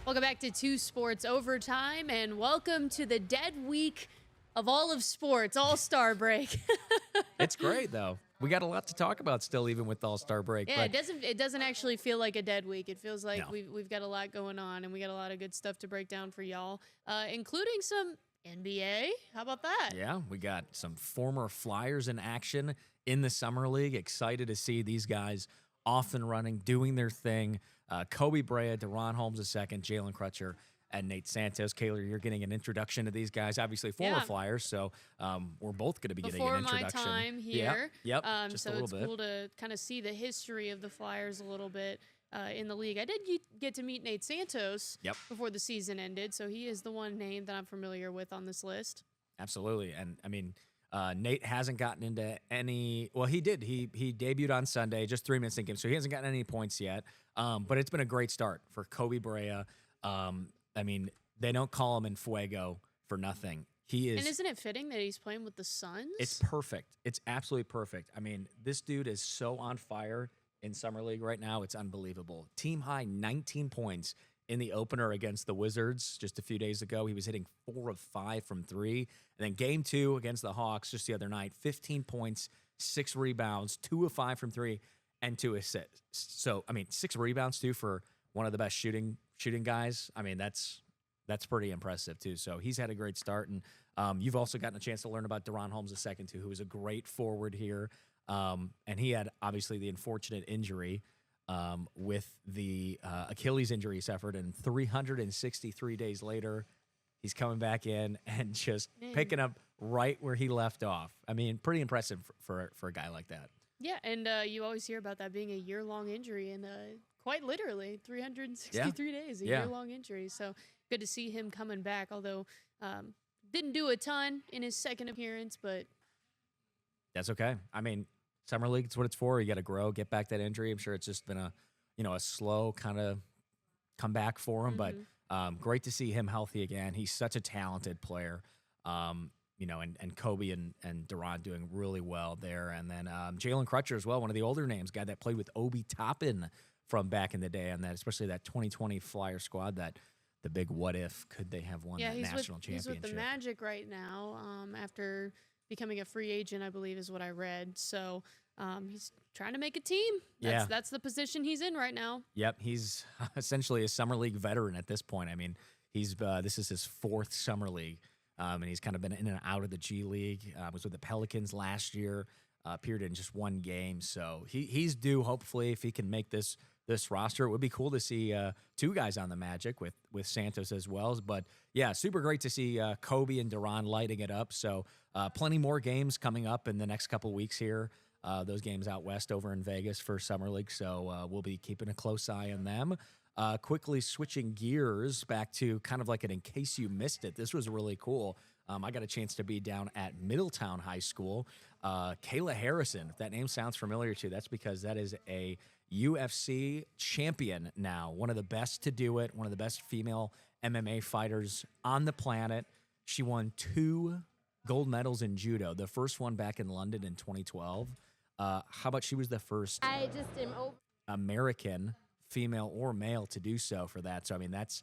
Welcome back to Two Sports Overtime, and welcome to the dead week of all of sports, All-Star break. It's great, though. We got a lot to talk about still, even with the All-Star break. Yeah, but it doesn't actually feel like a dead week. It feels like No. we've got a lot going on, and we got a lot of good stuff to break down for y'all, including some NBA. How about that? Yeah, we got some former Flyers in action in the Summer League. Excited to see these guys off and running, doing their thing. Kobe Bryant, DeRon Holmes II, Jalen Crutcher, and Nate Santos. Kayler, you're getting an introduction to these guys. Obviously, former Flyers, so we're both going to be getting an introduction. Before my time here. Yep, just so a little it's bit. cool to kind of see the history of the Flyers a little bit in the league. I did get to meet Nate Santos before the season ended, so he is the one name that I'm familiar with on this list. Absolutely, and I mean, Nate hasn't gotten into any. Well, he did. He debuted on Sunday, just 3 minutes in game, so he hasn't gotten any points yet. But it's been a great start for Kobe Bryant. I mean, they don't call him in Fuego for nothing. He is. And isn't it fitting that he's playing with the Suns? It's perfect. It's absolutely perfect. I mean, this dude is so on fire in Summer League right now. It's unbelievable. Team high 19 points in the opener against the Wizards just a few days ago. He was hitting 4 of 5 from 3. And then game 2 against the Hawks just the other night, 15 points, 6 rebounds, 2 of 5 from 3, and 2 assists. So, I mean, 6 rebounds, too, for one of the best shooting guys. I mean, that's pretty impressive, too. So he's had a great start. And you've also gotten a chance to learn about DeRon Holmes II, too, who is a great forward here. And he had, obviously, the unfortunate injury with the Achilles injury he suffered. And 363 days later, he's coming back in and just picking up right where he left off. I mean, pretty impressive for a guy like that. Yeah, and you always hear about that being a year-long injury, and quite literally 363 days, a year-long injury. So good to see him coming back, although didn't do a ton in his second appearance, but that's okay. I mean, Summer League, it's what it's for. You got to grow, get back that injury. I'm sure it's just been a slow kind of comeback for him, but great to see him healthy again. He's such a talented player. And Kobe and DeRon doing really well there. And then Jalen Crutcher as well, one of the older names, guy that played with Obi Toppin from back in the day, and that especially that 2020 Flyer squad, that the big what if, could they have won that national championship. He's with the Magic right now after becoming a free agent, I believe is what I read. So he's trying to make a team. That's the position he's in right now. Yep, he's essentially a Summer League veteran at this point. I mean, this is his 4th Summer League. And he's kind of been in and out of the G League. Was with the Pelicans last year, appeared in just 1 game. So he's due, hopefully, if he can make this roster. It would be cool to see 2 guys on the Magic with Santos as well. But, yeah, super great to see Kobe and DeRon lighting it up. So plenty more games coming up in the next couple weeks here. Those games out west over in Vegas for Summer League. So we'll be keeping a close eye on them. Quickly switching gears back to kind of like an in case you missed it. This was really cool. I got a chance to be down at Middletown High School. Kayla Harrison, if that name sounds familiar to you, that's because that is a UFC champion now. One of the best to do it, one of the best female MMA fighters on the planet. She won 2 gold medals in judo, the first one back in London in 2012. How about she was the first American female or male to do so for that. So, I mean, that's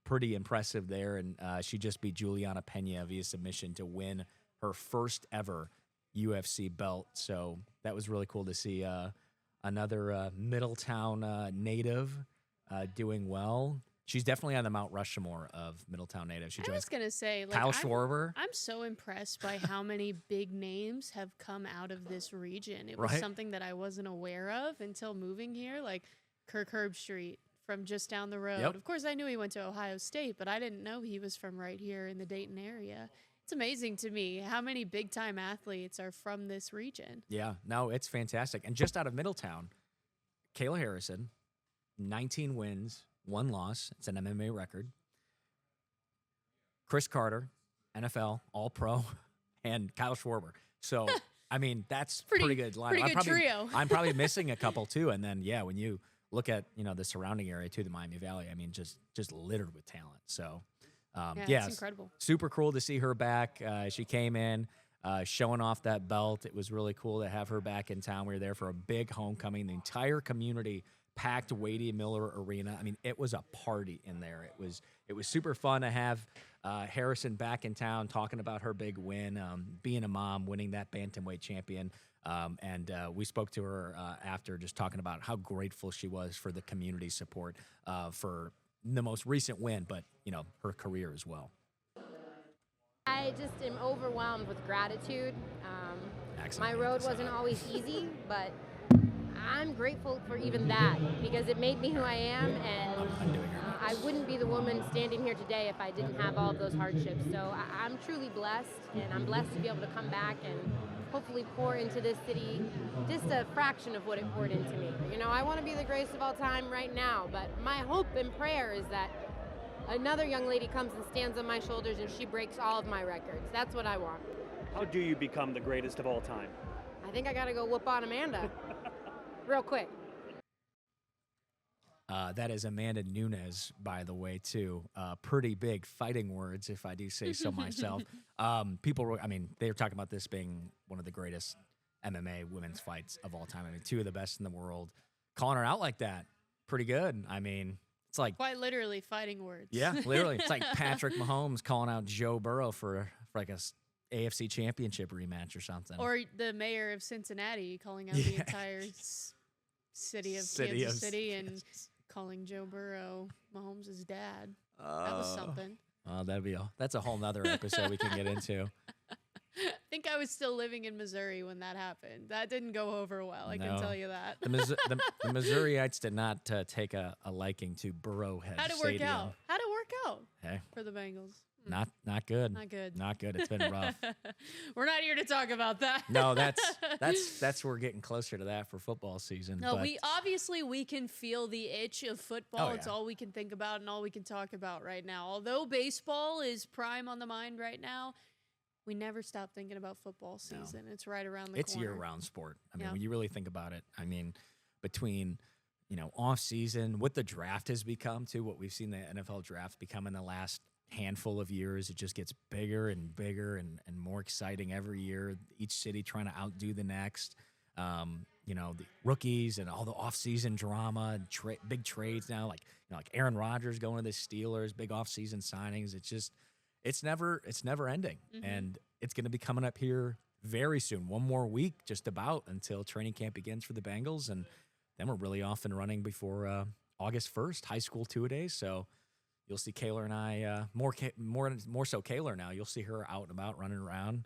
pretty impressive there. And she just beat Juliana Pena via submission to win her first ever UFC belt. So that was really cool to see another Middletown native doing well. She's definitely on the Mount Rushmore of Middletown natives. I was going to say, Kyle Schwarber. I'm so impressed by how many big names have come out of this region. It was something that I wasn't aware of until moving here. Like Kirk Herbstreit from just down the road. Of course, I knew he went to Ohio State, but I didn't know he was from right here in the Dayton area. It's amazing to me how many big-time athletes are from this region. Yeah, no, it's fantastic. And just out of Middletown, Kayla Harrison, 19 wins, 1 loss. It's an MMA record. Chris Carter, NFL, All-Pro, and Kyle Schwarber. So, I mean, that's pretty good lineup. Pretty good trio. I'm probably missing a couple, too. And then, yeah, when you look at, the surrounding area, too, the Miami Valley, I mean, just littered with talent. So, it's incredible. Super cool to see her back. She came in showing off that belt. It was really cool to have her back in town. We were there for a big homecoming. The entire community packed Wadey Miller Arena. I mean, it was a party in there. It was super fun to have Harrison back in town talking about her big win, being a mom, winning that bantamweight champion. And we spoke to her after, just talking about how grateful she was for the community support for the most recent win, but her career as well. I just am overwhelmed with gratitude. Excellent. My road wasn't always easy, but I'm grateful for even that, because it made me who I am, and I wouldn't be the woman standing here today if I didn't have all of those hardships. So I'm truly blessed, and I'm blessed to be able to come back and hopefully pour into this city just a fraction of what it poured into me. I want to be the greatest of all time right now, but my hope and prayer is that another young lady comes and stands on my shoulders and she breaks all of my records. That's what I want. How do you become the greatest of all time? I think I got to go whoop on Amanda real quick. That is Amanda Nunes, by the way, too. Pretty big fighting words, if I do say so myself. People, they were talking about this being one of the greatest MMA women's fights of all time. I mean, two of the best in the world. Calling her out like that, pretty good. I mean, it's like quite literally fighting words. Yeah, literally. It's like Patrick Mahomes calling out Joe Burrow for like a AFC championship rematch or something. Or the mayor of Cincinnati calling out the entire city of Kansas City and calling Joe Burrow Mahomes' dad. That was something. Oh, that's a whole nother episode we can get into. I think I was still living in Missouri when that happened. That didn't go over well, I can tell you that. The Missouriites did not take a liking to Burrowhead How'd it Stadium. work out? How'd it work out Hey. for the Bengals? Not good. Not good. Not good. It's been rough. We're not here to talk about that. No, that's we're getting closer to that for football season. No, but we can feel the itch of football. It's all we can think about and all we can talk about right now. Although baseball is prime on the mind right now, we never stop thinking about football season. No. It's right around the corner. It's a year-round sport. I mean, when you really think about it, I mean, between off season, what the draft has become to what we've seen the NFL draft become in the last handful of years, it just gets bigger and bigger and more exciting every year. Each city trying to outdo the next. The rookies and all the off-season drama and big trades now, like Aaron Rodgers going to the Steelers, big off-season signings. It's never ending, and it's going to be coming up here very soon. One more week, just about, until training camp begins for the Bengals, and then we're really off and running before August 1st, high school two-a-days. So you'll see Kayler and I, more so Kayler now. You'll see her out and about, running around,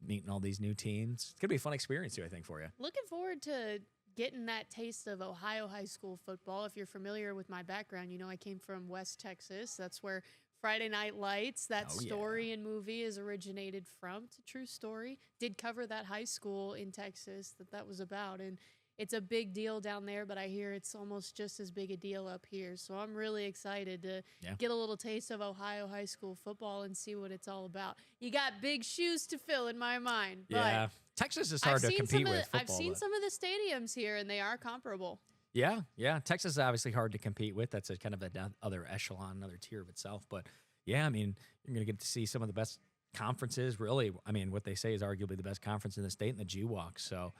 meeting all these new teams. It's going to be a fun experience too, I think, for you. Looking forward to getting that taste of Ohio high school football. If you're familiar with my background, I came from West Texas. That's where Friday Night Lights, that story and movie, is originated from. It's a true story. Did cover that high school in Texas that was about, and it's a big deal down there, but I hear it's almost just as big a deal up here. So I'm really excited to get a little taste of Ohio high school football and see what it's all about. You got big shoes to fill in my mind. Yeah, Texas is hard to compete with football. I've seen some of the stadiums here, and they are comparable. Yeah. Texas is obviously hard to compete with. That's a kind of another echelon, another tier of itself. But, yeah, I mean, you're going to get to see some of the best conferences, really. I mean, what they say is arguably the best conference in the state in the GWAC. So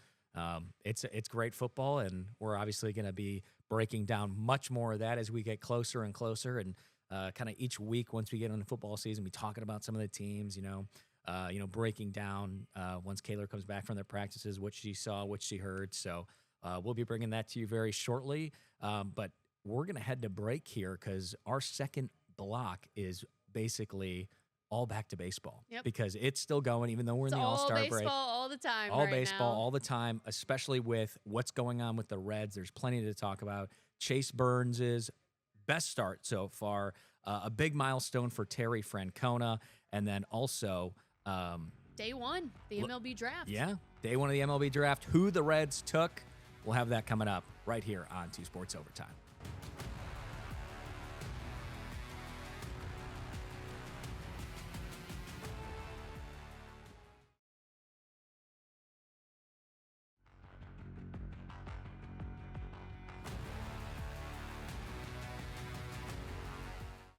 it's great football, and we're obviously going to be breaking down much more of that as we get closer and closer. And kind of each week, once we get into football season, we talking about some of the teams, breaking down once Kayler comes back from their practices, what she saw, what she heard. So we'll be bringing that to you very shortly. But we're going to head to break here because our second block is basically all back to baseball because it's still going, even though we're in the All-Star break. All baseball all the time. All baseball all the time, especially with what's going on with the Reds. There's plenty to talk about. Chase Burns' best start so far, a big milestone for Terry Francona, and then also day one, the MLB draft. Yeah, day one of the MLB draft. Who the Reds took. We'll have that coming up right here on 2 Sports Overtime.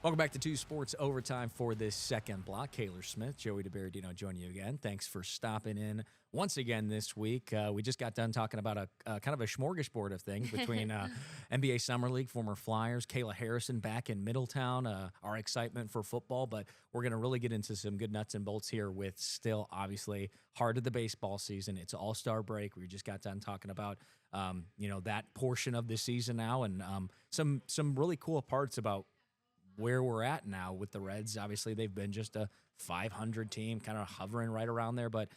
Welcome back to Two Sports Overtime for this second block. Kayler Smith, Joey DeBerardino joining you again. Thanks for stopping in once again this week. We just got done talking about a kind of a smorgasbord of things between NBA Summer League, former Flyers, Kayla Harrison back in Middletown, our excitement for football. But we're going to really get into some good nuts and bolts here with still, obviously, heart of the baseball season. It's All-Star break. We just got done talking about, that portion of the season now and some really cool parts about where we're at now with the Reds. Obviously, they've been just a 500 team, kind of hovering right around there, but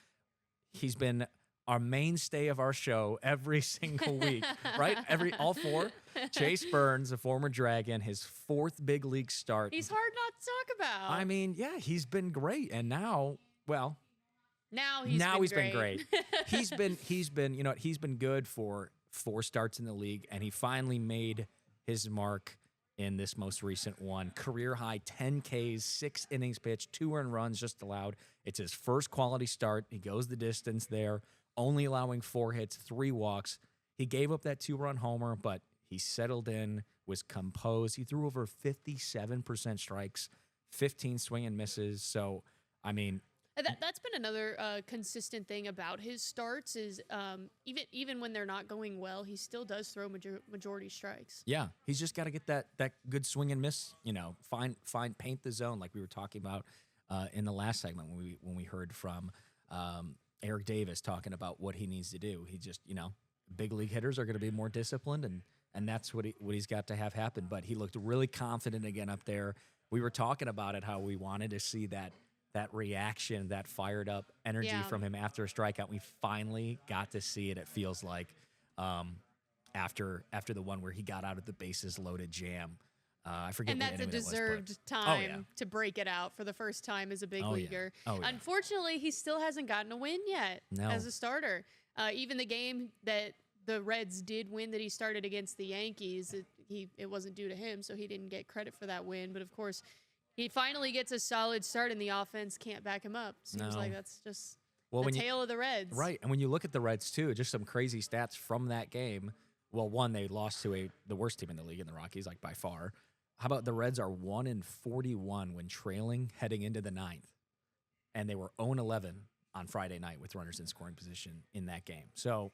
he's been our mainstay of our show every single week, right? All four. Chase Burns, a former Dragon, his fourth big league start. He's hard not to talk about. I mean, yeah, he's been great, and now he's been great. he's been good for 4 starts in the league, and he finally made his mark in this most recent one. Career high 10 Ks, 6 innings pitched, 2 earned runs just allowed. It's his first quality start. He goes the distance there, only allowing 4 hits, 3 walks. He gave up that 2-run homer, but he settled in, was composed. He threw over 57% strikes, 15 swing and misses. So, I mean, that's been another consistent thing about his starts is even when they're not going well, he still does throw majority strikes. Yeah, he's just got to get that good swing and miss. Paint the zone like we were talking about in the last segment when we heard from Eric Davis talking about what he needs to do. He just big league hitters are going to be more disciplined and that's what he's got to have happen. But he looked really confident again up there. We were talking about it how we wanted to see that reaction, that fired up energy from him after a strikeout. We finally got to see it. It feels like after the one where he got out of the bases loaded jam. I forget. And what that's a inning it was, deserved time to break it out for the first time as a big leaguer. Yeah. Oh, yeah. Unfortunately, he still hasn't gotten a win yet as a starter. Even the game that the Reds did win that he started against the Yankees, it wasn't due to him, so he didn't get credit for that win. But of course, he finally gets a solid start, and the offense can't back him up. Seems like that's just the tale of the Reds. Right, and when you look at the Reds, too, just some crazy stats from that game. Well, one, they lost to the worst team in the league in the Rockies, like by far. How about the Reds are 1-41 when trailing heading into the 9th, and they were 0-11 on Friday night with runners in scoring position in that game. So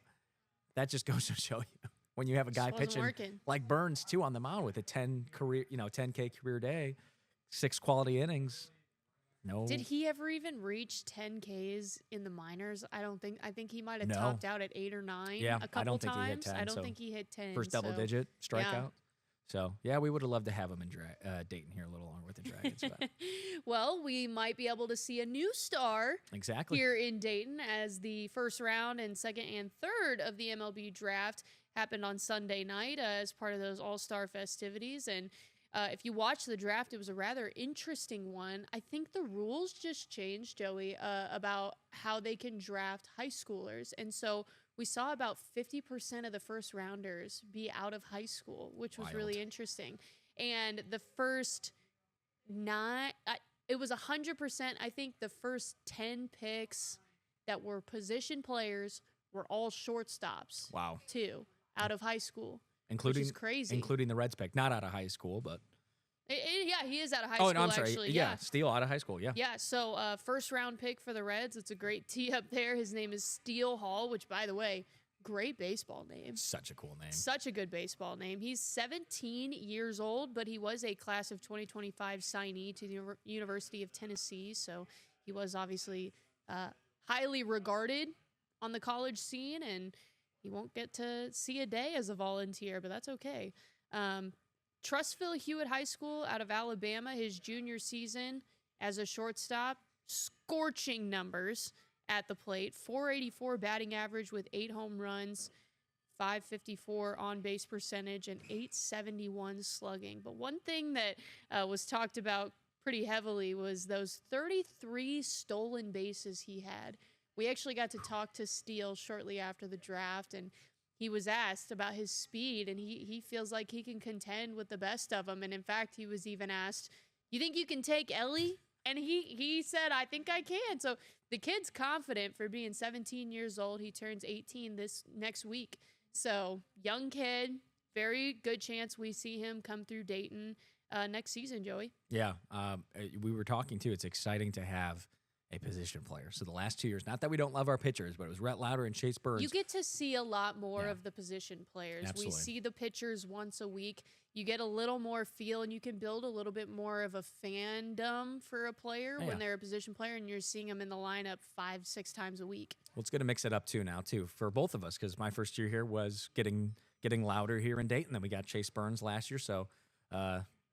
that just goes to show you when you have a guy pitching like Burns, too, on the mound with a 10K career day, 6 quality innings. No. Did he ever even reach 10 Ks in the minors? I don't think. I think he might have topped out at 8 or 9 a couple times. Think he hit 10, I don't think he hit 10. First double-digit strikeout. Yeah. So, yeah, we would have loved to have him in Dayton here a little longer with the Dragons. But. Well, we might be able to see a new star here in Dayton as the first round and second and third of the MLB draft happened on Sunday night as part of those all-star festivities. And if you watch the draft, it was a rather interesting one. I think the rules just changed, Joey, about how they can draft high schoolers. And so we saw about 50% of the first rounders be out of high school, which was really interesting. And the first 9, it was 100%. I think the first 10 picks that were position players were all shortstops. Wow. Too, out of high school. Including, which is crazy. Including the Reds pick. Not out of high school, but... Yeah, he is out of high school, no, I'm sorry. Actually. Yeah, Steele out of high school, yeah. Yeah, so first-round pick for the Reds. It's a great tee up there. His name is Steele Hall, which, by the way, great baseball name. Such a cool name. Such a good baseball name. He's 17 years old, but he was a class of 2025 signee to the University of Tennessee, so he was obviously highly regarded on the college scene, and he won't get to see a day as a volunteer, but that's okay. Trussville Hewitt High School out of Alabama, his junior season as a shortstop, scorching numbers at the plate, 484 batting average with 8 home runs, 554 on-base percentage, and 871 slugging. But one thing that was talked about pretty heavily was those 33 stolen bases he had. We actually got to talk to Steele shortly after the draft, and he was asked about his speed, and he feels like he can contend with the best of them. And in fact, he was even asked, "You think you can take Ellie?" And he said, "I think I can." So the kid's confident for being 17 years old. He turns 18 this next week. So young kid, very good chance we see him come through Dayton next season, Joey. Yeah, we were talking too. It's exciting to have a position player. So the last 2 years, not that we don't love our pitchers, but it was Rhett Lauder and Chase Burns. You get to see a lot more of the position players. Absolutely. We see the pitchers once a week. You get a little more feel, and you can build a little bit more of a fandom for a player when they're a position player, and you're seeing them in the lineup 5-6 times a week. Well, it's going to mix it up too for both of us, because my first year here was getting Lauder here in Dayton. Then we got Chase Burns last year, so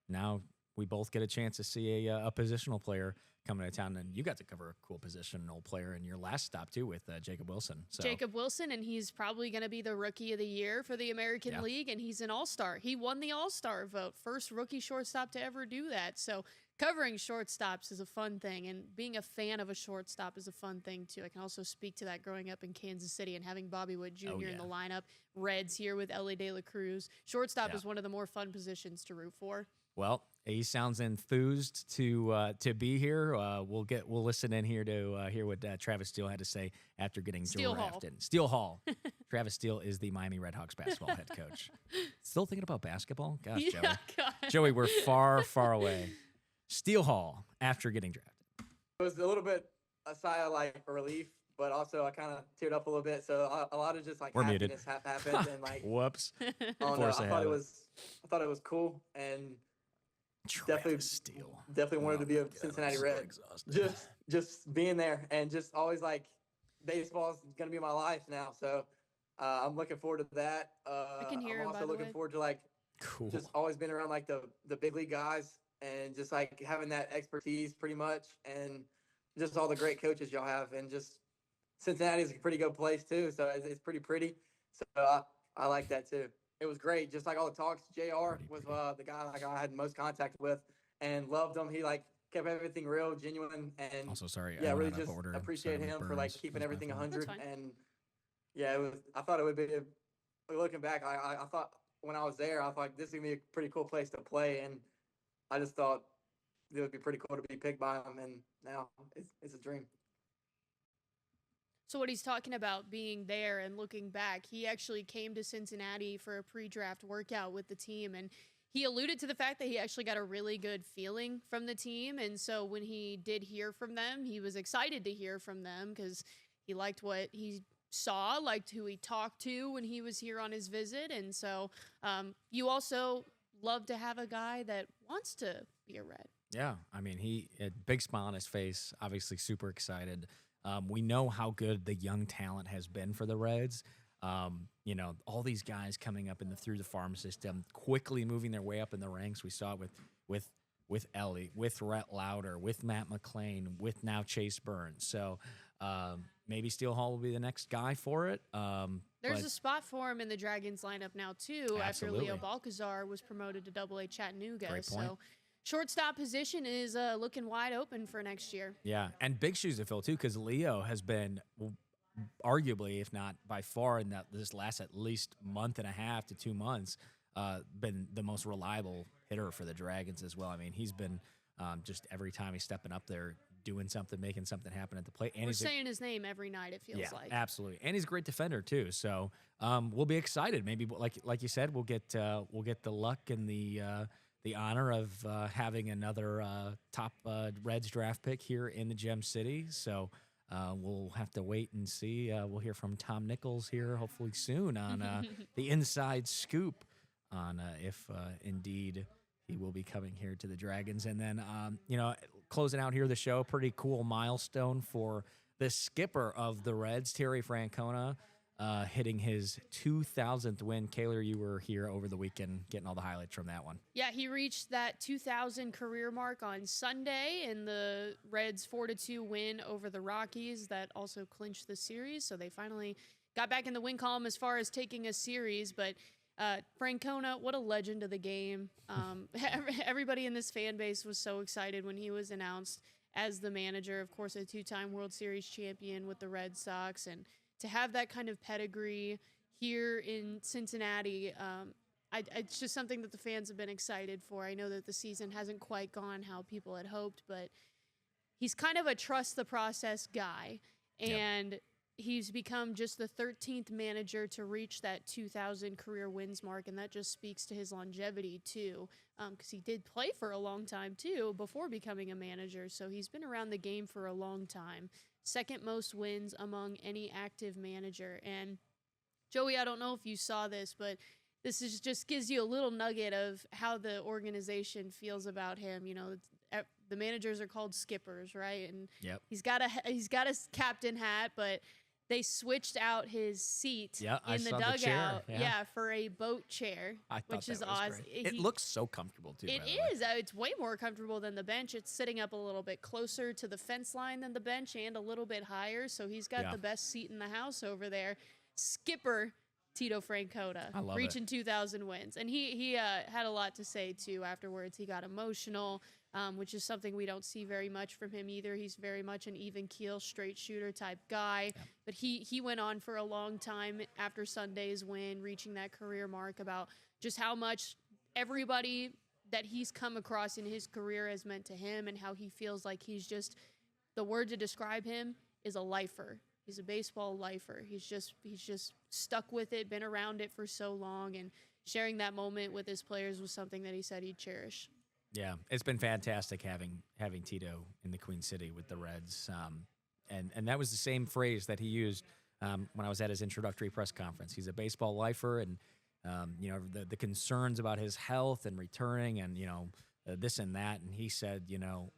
now we both get a chance to see a positional player coming to town, and you got to cover a cool positional player in your last stop too with Jacob Wilson. So. Jacob Wilson, and he's probably going to be the Rookie of the Year for the American League, and he's an All-Star. He won the All-Star vote, first rookie shortstop to ever do that. So covering shortstops is a fun thing, and being a fan of a shortstop is a fun thing too. I can also speak to that growing up in Kansas City and having Bobby Wood Jr. in the lineup. Reds here with Ellie De La Cruz. Shortstop is one of the more fun positions to root for. Well, he sounds enthused to be here. We'll listen in here to hear what Travis Steele had to say after getting drafted. Steele Hall. Travis Steele is the Miami Redhawks basketball head coach. Still thinking about basketball? Gosh, Joey. God. Joey, we're far, far away. Steele Hall after getting drafted. It was a little bit a sigh of relief, but also I kind of teared up a little bit. So a lot of just happiness happened, and whoops. I thought it was cool, and definitely wanted to be a Cincinnati Red. Just being there, and just always baseball is gonna be my life now. So I'm looking forward to that. I can hear I'm him, also looking forward to just always been around the big league guys, and just having that expertise pretty much, and just all the great coaches y'all have, and just Cincinnati is a pretty good place too. So it's pretty pretty. So I like that too. It was great. Just all the talks. JR was the guy I had most contact with, and loved him. He kept everything real, genuine, and also sorry. Yeah, really just appreciate him for keeping everything 100. And yeah, I thought it would be. Looking back, I thought when I was there, I thought this is gonna be a pretty cool place to play, and I just thought it would be pretty cool to be picked by him, and now it's a dream. So what he's talking about being there and looking back, he actually came to Cincinnati for a pre-draft workout with the team, and he alluded to the fact that he actually got a really good feeling from the team. And so when he did hear from them, he was excited to hear from them because he liked what he saw, liked who he talked to when he was here on his visit. And so you also love to have a guy that wants to be a Red. Yeah, I mean, he had a big smile on his face, obviously super excited. We know how good the young talent has been for the Reds. All these guys coming up through the farm system, quickly moving their way up in the ranks. We saw it with Ellie, with Rhett Lauder, with Matt McClain, with now Chase Burns. So maybe Steele Hall will be the next guy for it. There's a spot for him in the Dragons lineup now too. Absolutely. After Leo Balcazar was promoted to Double-A Chattanooga. Great point. So shortstop position is looking wide open for next year. Yeah, and big shoes to fill too, because Leo has been arguably, if not by far, in this last at least month and a half to 2 months, been the most reliable hitter for the Dragons as well. I mean, he's been just every time he's stepping up there, doing something, making something happen at the plate. And we're saying his name every night, it feels like. Absolutely, and he's a great defender too. So we'll be excited. Maybe like you said, we'll get the luck and the honor of having another top Reds draft pick here in the Gem City. So we'll have to wait and see. We'll hear from Tom Nichols here hopefully soon on the inside scoop on if indeed he will be coming here to the Dragons. And then, closing out here the show, pretty cool milestone for the skipper of the Reds, Terry Francona, hitting his 2,000th win. Kayler, you were here over the weekend getting all the highlights from that one. Yeah, he reached that 2,000 career mark on Sunday in the Reds' 4-2 win over the Rockies. That also clinched the series, so they finally got back in the win column as far as taking a series. But Francona, what a legend of the game. Everybody in this fan base was so excited when he was announced as the manager. Of course, a 2-time World Series champion with the Red Sox, and to have that kind of pedigree here in Cincinnati, it's just something that the fans have been excited for. I know that the season hasn't quite gone how people had hoped, but he's kind of a trust the process guy. And he's become just the 13th manager to reach that 2,000 career wins mark, and that just speaks to his longevity too, because he did play for a long time too before becoming a manager, so he's been around the game for a long time. Second most wins among any active manager. And Joey, I don't know if you saw this, but this is just gives you a little nugget of how the organization feels about him. You know, the managers are called skippers, right? And he's got a captain hat, but they switched out his seat in the dugout, for a boat chair, which is awesome. It looks so comfortable too. It is. It's way more comfortable than the bench. It's sitting up a little bit closer to the fence line than the bench and a little bit higher. So he's got the best seat in the house over there. Skipper Tito Francona reaching 2,000 wins, and he had a lot to say too afterwards. He got emotional, which is something we don't see very much from him either. He's very much an even keel, straight shooter type guy, but he went on for a long time after Sunday's win, reaching that career mark, about just how much everybody that he's come across in his career has meant to him, and how he feels like he's just, the word to describe him is a lifer. He's a baseball lifer. He's just stuck with it, been around it for so long, and sharing that moment with his players was something that he said he'd cherish. Yeah, it's been fantastic having Tito in the Queen City with the Reds, and that was the same phrase that he used when I was at his introductory press conference. He's a baseball lifer, and you know, the concerns about his health and returning, and you know, this and that, and he said, you know,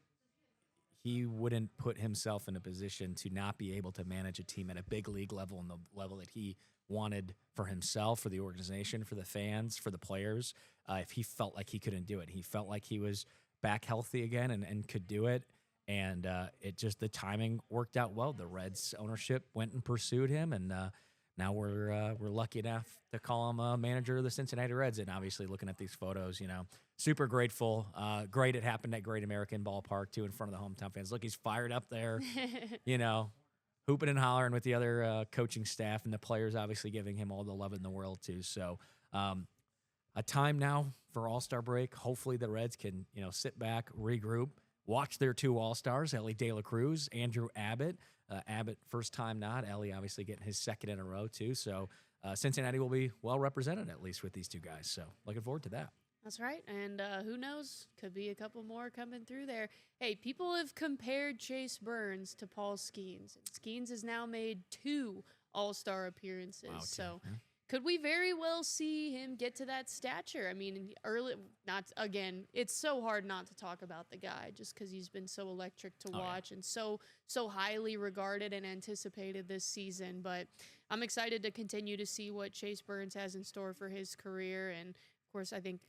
he wouldn't put himself in a position to not be able to manage a team at a big league level, and the level that he wanted for himself, for the organization, for the fans, for the players, if he felt like he couldn't do it. He felt like he was back healthy again and could do it. And it just, the timing worked out well. The Reds ownership went and pursued him, and now we're lucky enough to call him a manager of the Cincinnati Reds. And obviously, looking at these photos, you know, super grateful. Great it happened at Great American Ballpark too, in front of the hometown fans. Look, he's fired up there, you know, hooping and hollering with the other coaching staff, and the players obviously giving him all the love in the world too. So a time now for All-Star break. Hopefully the Reds can, you know, sit back, regroup, watch their two All-Stars, Elly De La Cruz, Andrew Abbott. Abbott, first time nod. Elly obviously getting his second in a row too. So Cincinnati will be well represented, at least with these two guys. So looking forward to that. That's right. And who knows? Could be a couple more coming through there. Hey, people have compared Chase Burns to Paul Skeens. And Skeens has now made 2 All-Star appearances. Wow, so could we very well see him get to that stature? I mean, it's so hard not to talk about the guy just because he's been so electric to watch and so highly regarded and anticipated this season. But I'm excited to continue to see what Chase Burns has in store for his career. And, of course, I think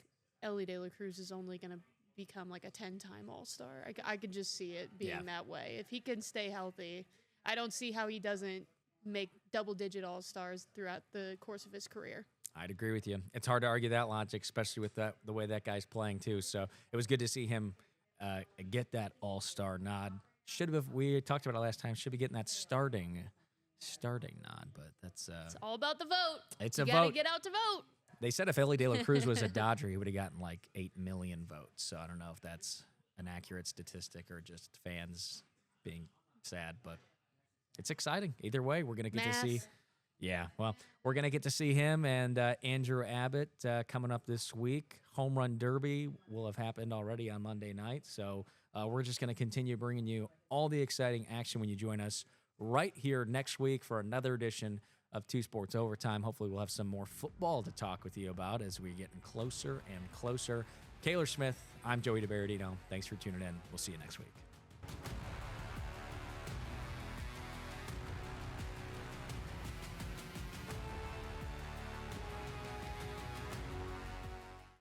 Elly De La Cruz is only going to become like a 10-time All-Star. I could just see it being that way. If he can stay healthy, I don't see how he doesn't make double-digit All-Stars throughout the course of his career. I'd agree with you. It's hard to argue that logic, especially with the way that guy's playing too. So it was good to see him get that All-Star nod. We talked about it last time, should be getting that starting nod, but that's it's all about the vote. It's you a gotta vote. Get out to vote. They said if Elly De La Cruz was a Dodger, he would have gotten like 8 million votes. So I don't know if that's an accurate statistic or just fans being sad, but it's exciting. Either way, we're going to get to see. Yeah, well, we're going to get to see him and Andrew Abbott coming up this week. Home Run Derby will have happened already on Monday night. So we're just going to continue bringing you all the exciting action when you join us right here next week for another edition of Two Sports Overtime. Hopefully we'll have some more football to talk with you about as we're getting closer and closer. Kayler Smith, I'm Joey DeBerardino. Thanks for tuning in. We'll see you next week.